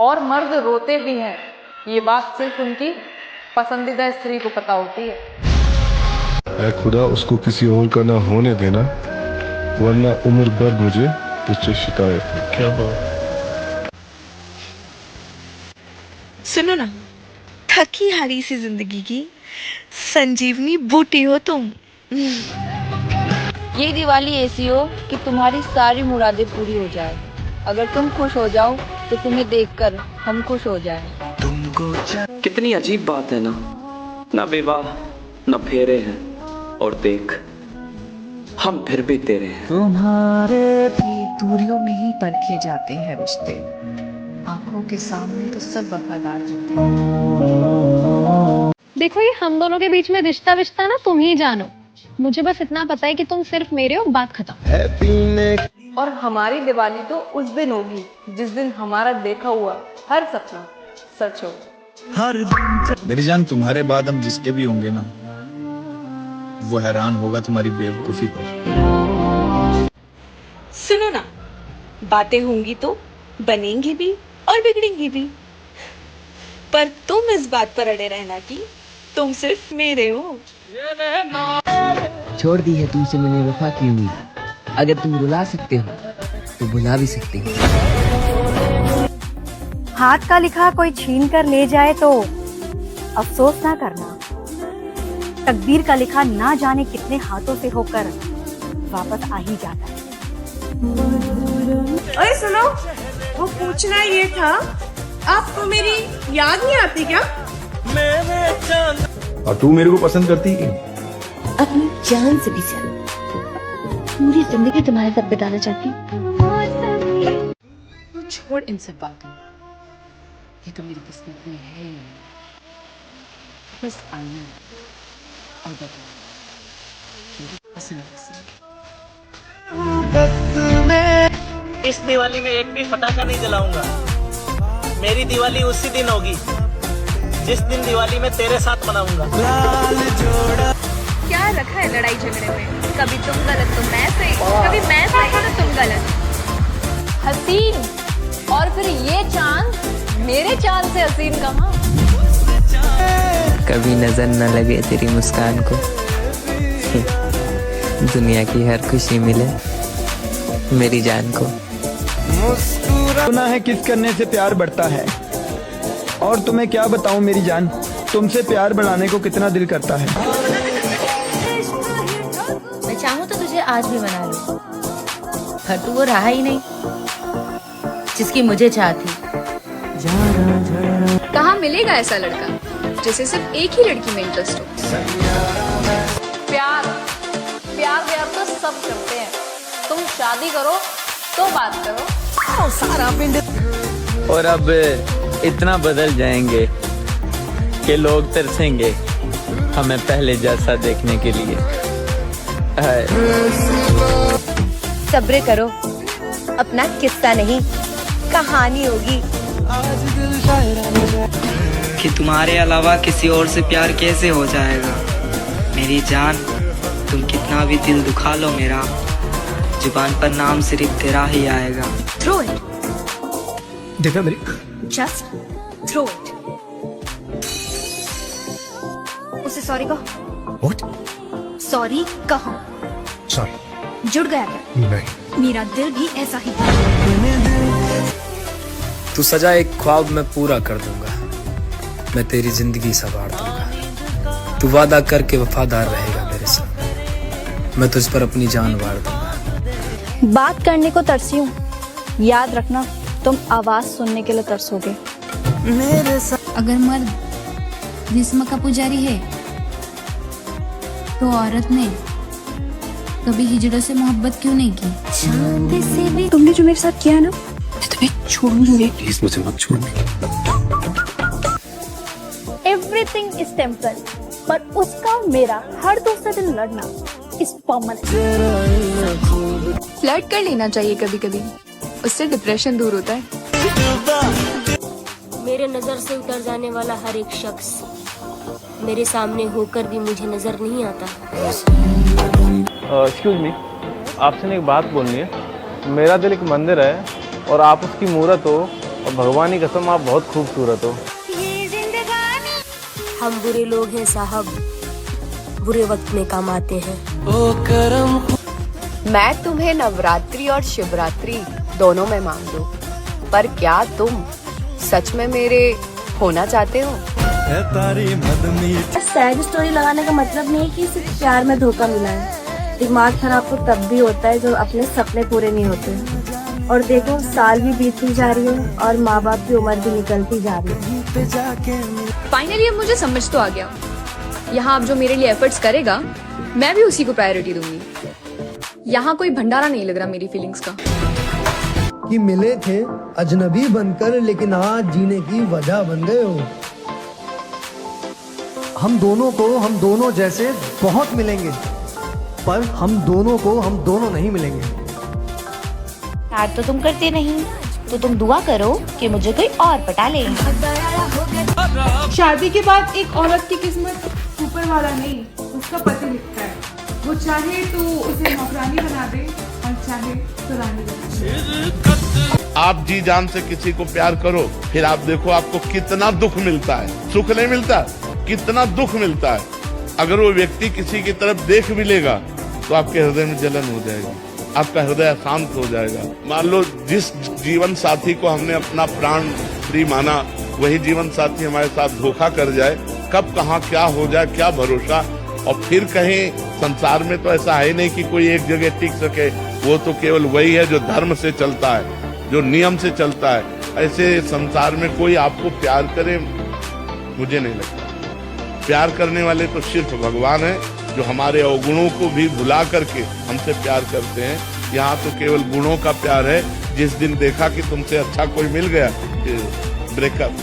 और मर्द रोते भी हैं। ये बात सिर्फ उनकी पसंदीदा स्त्री को पता होती है। ऐ खुदा उसको किसी और का ना होने देना, वरना उम्र भर मुझे तुझसे शिकायत है। क्या बात? सुनो ना, थकी हारी सी जिंदगी की संजीवनी बूटी हो तुम। ये दिवाली ऐसी हो कि तुम्हारी सारी मुरादें पूरी हो जाए। अगर तुम खुश हो जाओ तो तुम्हें देखकर हम खुश हो जाएं। कितनी अजीब बात है ना, ना विवाह ना फेरे हैं, और देख हम फिर भी तेरे हैं। तुम्हारे दूरियों में ही परखे जाते हैं रिश्ते, आंखों के सामने तो सब वफादार होते हैं। देखो, ये हम दोनों के बीच में रिश्ता विश्ता ना तुम ही जानो। मुझे बस इतना पता है कि तुम सिर्फ मेरे हो, बात खत्म। और हमारी दिवाली तो उस दिन होगी जिस दिन हमारा देखा हुआ हर सपना सच हो। मेरी जान, तुम्हारे बाद हम जिसके भी होंगे ना, वो हैरान होगा तुम्हारी बेवकूफी पर। सुनो ना, बातें होंगी तो बनेंगी भी और बिगड़ेंगी भी, पर तुम इस बात पर अड़े रहना कि तुम सिर्फ मेरे हो। छोड़ दी है तुमसे मैंने वफा की उम्मीद। अगर तुम रुला सकते हो तो बुला भी सकते हो। हाथ का लिखा कोई छीन कर ले जाए तो अफसोस ना करना। तकदीर का लिखा ना जाने कितने हाथों से होकर वापस आ ही जाता है। अरे सुनो, वो पूछना ये था, आपको मेरी याद नहीं आती क्या? और तू मेरे को पसंद करती है? अपनी जान से भी ज्यादा पूरी जिंदगी तुम्हारे साथ बिताना चाहती हूँ। तू छोड़ इन सब बातों, ये तो मेरी किस्मत में है। बस आना और बता पसंद इस दिवाली में एक भी पटाखा नहीं जलाऊंगा। मेरी दिवाली उसी दिन होगी जिस दिन दिवाली में तेरे साथ मनाऊंगा। क्या रखा है लड़ाई झगड़े में? कभी तुम गलत तो मैं सही, कभी मैं सही तो तुम गलत। हसीन, और फिर ये चांद मेरे चांद से हसीन कहाँ? कभी नजर न लगे तेरी मुस्कान को, दुनिया की हर खुशी मिले मेरी जान को। सुना है किस करने से प्यार बढ़ता है, और तुम्हें क्या बताऊं मेरी जान, तुमसे प्यार बढ़ाने को कितना दिल करता है। मैं चाहूँ तो तुझे आज भी मना लूं, पर तू वो रहा ही नहीं जिसकी मुझे चाह थी। कहाँ मिलेगा ऐसा लड़का जिसे सिर्फ एक ही लड़की में इंटरेस्ट हो? प्यार प्यार प्यार तो सब करते हैं। तुम शादी करो तो बात करो। और अब इतना बदल जाएंगे कि लोग तरसेंगे हमें पहले जैसा देखने के लिए। सब्र करो, अपना किस्सा नहीं कहानी होगी। कि तुम्हारे अलावा किसी और से प्यार कैसे हो जाएगा मेरी जान। तुम कितना भी दिल दुखा लो मेरा, जुबान पर नाम सिर्फ तेरा ही आएगा। थ्रो इट, देखा मेरी, जस्ट थ्रो इट। उसे सॉरी कहो। What? सॉरी कहो। Sorry. जुड़ गया क्या? नहीं। मेरा दिल भी ऐसा ही। तू सजा एक ख्वाब मैं पूरा कर दूंगा, मैं तेरी जिंदगी संवार दूंगा। तू वादा करके वफादार रहेगा मेरे साथ, मैं तुझ पर अपनी जान वार दूंगा। बात करने को तरसी हूँ, याद रखना तुम आवाज सुनने के लिए तरसोगे। अगर मर्द जिस्म का पुजारी है तो औरत ने कभी हिजड़ों से मोहब्बत क्यों नहीं की? तुमने जो मेरे साथ किया ना, मैं तुम्हें छोड़ूंगी। प्लीज मुझे मत छोड़ना। एवरीथिंग इज टेम्पररी, पर उसका मेरा हर दूसरे दिन लड़ना इज परमानेंट। फ्लर्ट कर लेना चाहिए कभी कभी, उससे डिप्रेशन दूर होता है। मेरे नजर से उतर जाने वाला हर एक शख्स मेरे सामने होकर भी मुझे नजर नहीं आता। एक्सक्यूज मी, आपसे एक बात बोलनी है। मेरा दिल एक मंदिर है और आप उसकी मूर्त हो, और भगवान की कसम आप बहुत खूबसूरत हो। हम बुरे लोग हैं साहब, बुरे वक्त में काम आते हैं। मैं तुम्हें नवरात्रि और शिवरात्रि दोनों में मांग लूं, पर क्या तुम सच में मेरे होना चाहते हो? सैड स्टोरी लगाने का मतलब नहीं कि सिर्फ प्यार में धोखा मिला है। दिमाग खराब तो तब भी होता है जब अपने सपने पूरे नहीं होते। और देखो साल भी बीतती जा रही है और माँ बाप की उम्र भी निकलती जा रही है। फाइनली अब मुझे समझ तो आ गया, यहाँ आप जो मेरे लिए एफर्ट्स करेगा मैं भी उसी को प्रायोरिटी दूंगी। यहाँ कोई भंडारा नहीं लग रहा मेरी फीलिंग्स का। कि मिले थे अजनबी बनकर, लेकिन आज जीने की वजह बन गए हो। हम दोनों जैसे बहुत मिलेंगे, पर हम दोनों नहीं मिलेंगे। प्यार तो तुम करते नहीं, तो तुम दुआ करो कि मुझे कोई और पटा ले। शादी के बाद एक औरत की किस्मत ऊपर वाला नहीं, उसका पति लिखता है। वो चाहे तो उसे नौकरानी बना दे और चाहे तो रानी बना दे। आप जी जान से किसी को प्यार करो, फिर आप देखो आपको कितना दुख मिलता है। सुख नहीं मिलता, कितना दुख मिलता है। अगर वो व्यक्ति किसी की तरफ देख भी लेगा तो आपके हृदय में जलन हो जाएगी, आपका हृदय अशांत हो जाएगा। मान लो जिस जीवन साथी को हमने अपना प्राण प्रिय माना, वही जीवन साथी हमारे साथ धोखा कर जाए, कब कहाँ क्या हो जाए, क्या भरोसा। और फिर कहीं संसार में तो ऐसा है नहीं कि कोई एक जगह टिक सके। वो तो केवल वही है जो धर्म से चलता है, जो नियम से चलता है। ऐसे संसार में कोई आपको प्यार करे, मुझे नहीं लगता। प्यार करने वाले तो सिर्फ भगवान है, जो हमारे अवगुणों को भी भुला करके हमसे प्यार करते हैं। यहाँ तो केवल गुणों का प्यार है। जिस दिन देखा कि तुमसे अच्छा कोई मिल गया, ब्रेकअप।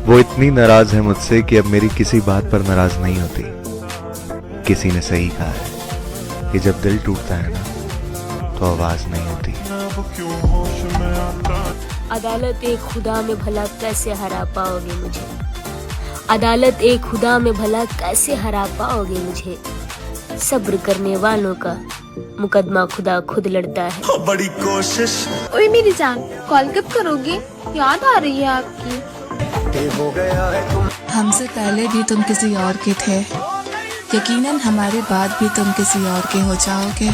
वो इतनी नाराज है मुझसे कि अब मेरी किसी बात पर नाराज नहीं होती। किसी ने सही कहा है कि जब दिल टूटता है ना तो आवाज नहीं होती। अदालत एक खुदा में भला कैसे हरा पाओगे मुझे, अदालत एक खुदा में भला कैसे हरा पाओगे मुझे। सब्र करने वालों का मुकदमा खुदा खुद लड़ता है। बड़ी कोशिश। ओए मेरी जान, कॉल कब करोगे? याद आ रही है आपकी। हमसे पहले भी तुम किसी और के थे, यकीनन हमारे बाद भी तुम किसी और के हो जाओगे।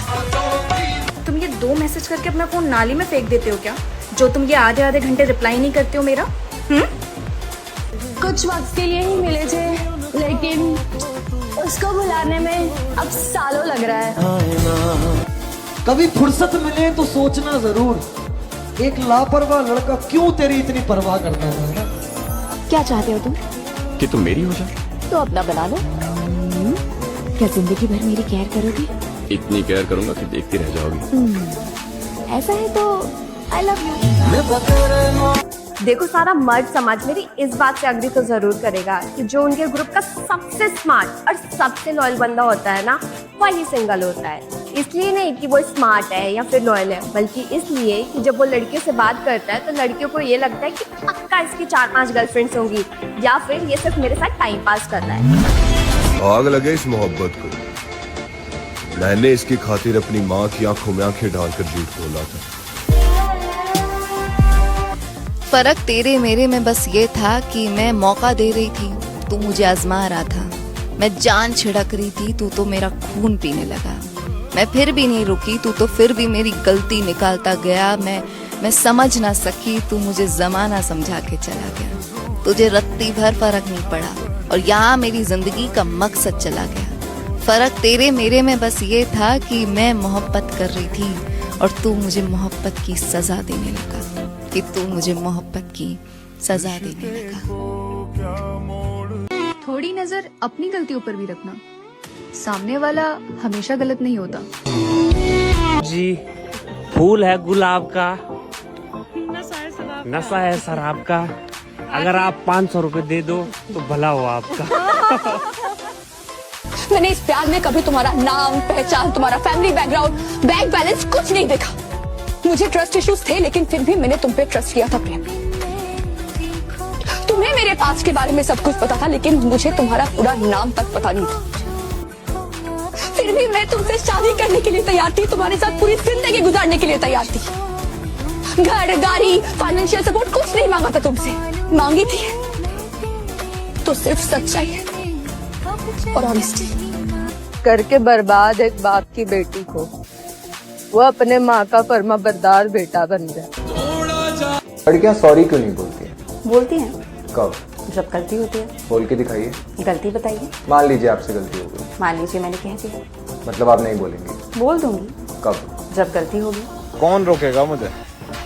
तुम ये 2 मैसेज करके अपना फोन नाली में फेंक देते हो क्या, जो तुम ये आधे घंटे रिप्लाई नहीं करते हो मेरा? कुछ वक्त के लिए ही मिले थे, लेकिन उसको भुलाने में अब सालों लग रहा है। कभी फुर्सत मिले तो सोचना जरूर, एक लापरवाह लड़का क्यों तेरी इतनी परवाह करता है। क्या चाहते हो तुम? कि तुम मेरी हो जाओ। तो अपना बना लो। क्या जिंदगी भर मेरी केयर करोगी? इतनी केयर करूंगा कि देखती रह जाओगी। ऐसा है तो आई लव यू। देखो सारा मर्द समाज मेरी इस बात से अग्री तो जरूर करेगा कि जो उनके ग्रुप का सबसे स्मार्ट और सबसे लॉयल बंदा होता है ना, वही सिंगल होता है। इसलिए नहीं कि वो स्मार्ट है या फिर लॉयल है, बल्कि इसलिए कि जब वो लड़कियों से बात करता है तो लड़कियों को ये लगता है कि पक्का इसकी 4-5 गर्लफ्रेंड्स होंगी, या फिर ये सिर्फ मेरे साथ टाइम पास कर रहा है। आग लगे इस मोहब्बत को। मैंने इसकी खातिर अपनी माँ की आंखों में आंखें डालकर झूठ बोला था। फर्क तेरे मेरे में बस ये था कि मैं मौका दे रही थी, तू मुझे आजमा रहा था। मैं जान छिड़क रही थी, तू तो मेरा खून पीने लगा। मैं फिर भी नहीं रुकी, तू तो फिर भी मेरी गलती निकालता गया। मैं समझ ना सकी, तू मुझे जमाना समझा के चला गया। तुझे रत्ती भर फर्क नहीं पड़ा और यहाँ मेरी जिंदगी का मकसद चला गया। फर्क तेरे मेरे में बस ये था कि मैं मोहब्बत कर रही थी और तू मुझे मोहब्बत की सजा देने लगा, कि तू मुझे मोहब्बत की सजा देने लगा। थोड़ी नजर अपनी गलतियों पर भी रखना, सामने वाला हमेशा गलत नहीं होता। जी फूल है गुलाब का, नशा है शराब का। अगर आप 500 रुपए दे दो तो भला हो आपका। मैंने इस प्यार में कभी तुम्हारा नाम, पहचान, तुम्हारा फैमिली बैकग्राउंड, बैंक बैलेंस कुछ नहीं देखा। मुझे ट्रस्ट इश्यूज थे, लेकिन फिर भी मैंने तुम पे ट्रस्ट किया था प्रेम। तुम्हें मेरे पास्ट के बारे में सब कुछ पता था, लेकिन मुझे तुम्हारा पूरा नाम तक पता नहीं था। फिर भी मैं तुमसे शादी करने के लिए तैयार थी, तुम्हारे साथ पूरी जिंदगी गुजारने के लिए तैयार थी। घर, गाड़ी, फाइनेंशियल सपोर्ट कुछ नहीं मांगा था तुमसे। मांगी थी तो सिर्फ सच्चाई और ऑनेस्टी। करके बर्बाद एक बाप की बेटी को, वो अपने माँ का फर्मा बरदार बेटा बन गया। लड़कियां सॉरी क्यों नहीं बोलती हैं? बोलती हैं कब? जब गलती होती है। बोल के दिखाइए। गलती बताइए। मान लीजिए आपसे गलती हो गई। मान लीजिए मैंने कह दिया। मतलब आप नहीं बोलेंगे? बोल दूंगी। कब? जब गलती होगी। कौन रोकेगा मुझे?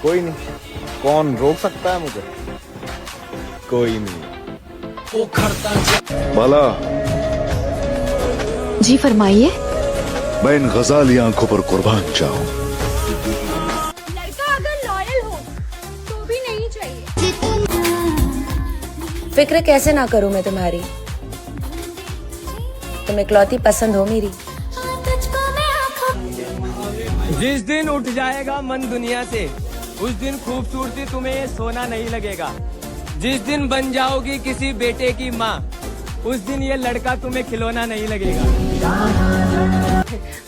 कोई नहीं। कौन रोक सकता है मुझे? कोई नहीं। बाला, जी फरमाइए। मैं इन गजाली आंखों पर कुर्बान जाऊं। लड़का अगर लॉयल हो तो भी नहीं चाहिए। फिक्र कैसे ना करूं मैं तुम्हारी, तुम इकलौती पसंद हो मेरी। जिस दिन उठ जाएगा मन दुनिया से, उस दिन खूबसूरती तुम्हें सोना नहीं लगेगा। जिस दिन बन जाओगी किसी बेटे की माँ, उस दिन ये लड़का तुम्हें खिलौना नहीं लगेगा।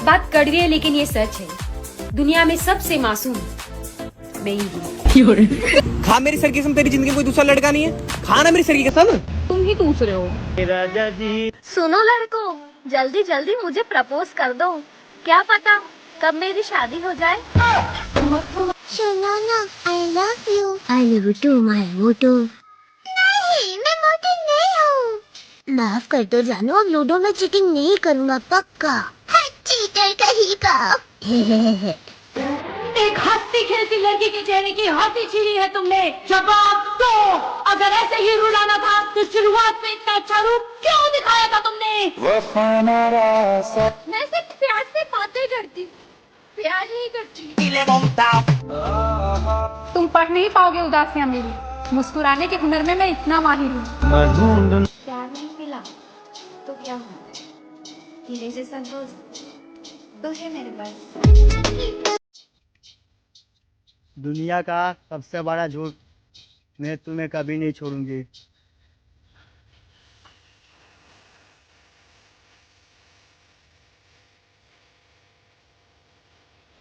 बात कड़वी है लेकिन ये सच है, दुनिया में सबसे मासूम मैं ही हूँ। खा मेरी सर की कसम, तेरी जिंदगी में कोई दूसरा लड़का नहीं है। खाना मेरी सर की कसम। तुम ही दूसरे हो। सुनो लड़कों, जल्दी जल्दी मुझे प्रपोज कर दो, क्या पता कब मेरी शादी हो जाए। सुनो ना, I love you. I love you too, my मोटू। नहीं, मैं मोटू नहीं हूँ। माफ कर दो जानू, अब लूडो में चीटिंग नहीं करूँगा पक्का। चीटर कहीं का। एक हंसती खेलती लड़की के चेहरे की हंसी छीनी है तुमने। जवाब दो, अगर ऐसे ही रुलाना था तो शुरुआत में इतना अच्छा रूप क्यों दिखाया था तुमने? मैं सिर्फ प्यार से बातें करती, प्यार नहीं करती। तुम पढ़ नहीं पाओगे उदासियां मेरी, मुस्कुराने के हुनर में मैं इतना माहिर हूँ। प्यार नहीं मिला तो क्या हुआ? तेरे जैसा दोस्त तो है मेरे पास। दुनिया का सबसे बड़ा झूठ, मैं तुम्हें कभी नहीं छोड़ूंगी।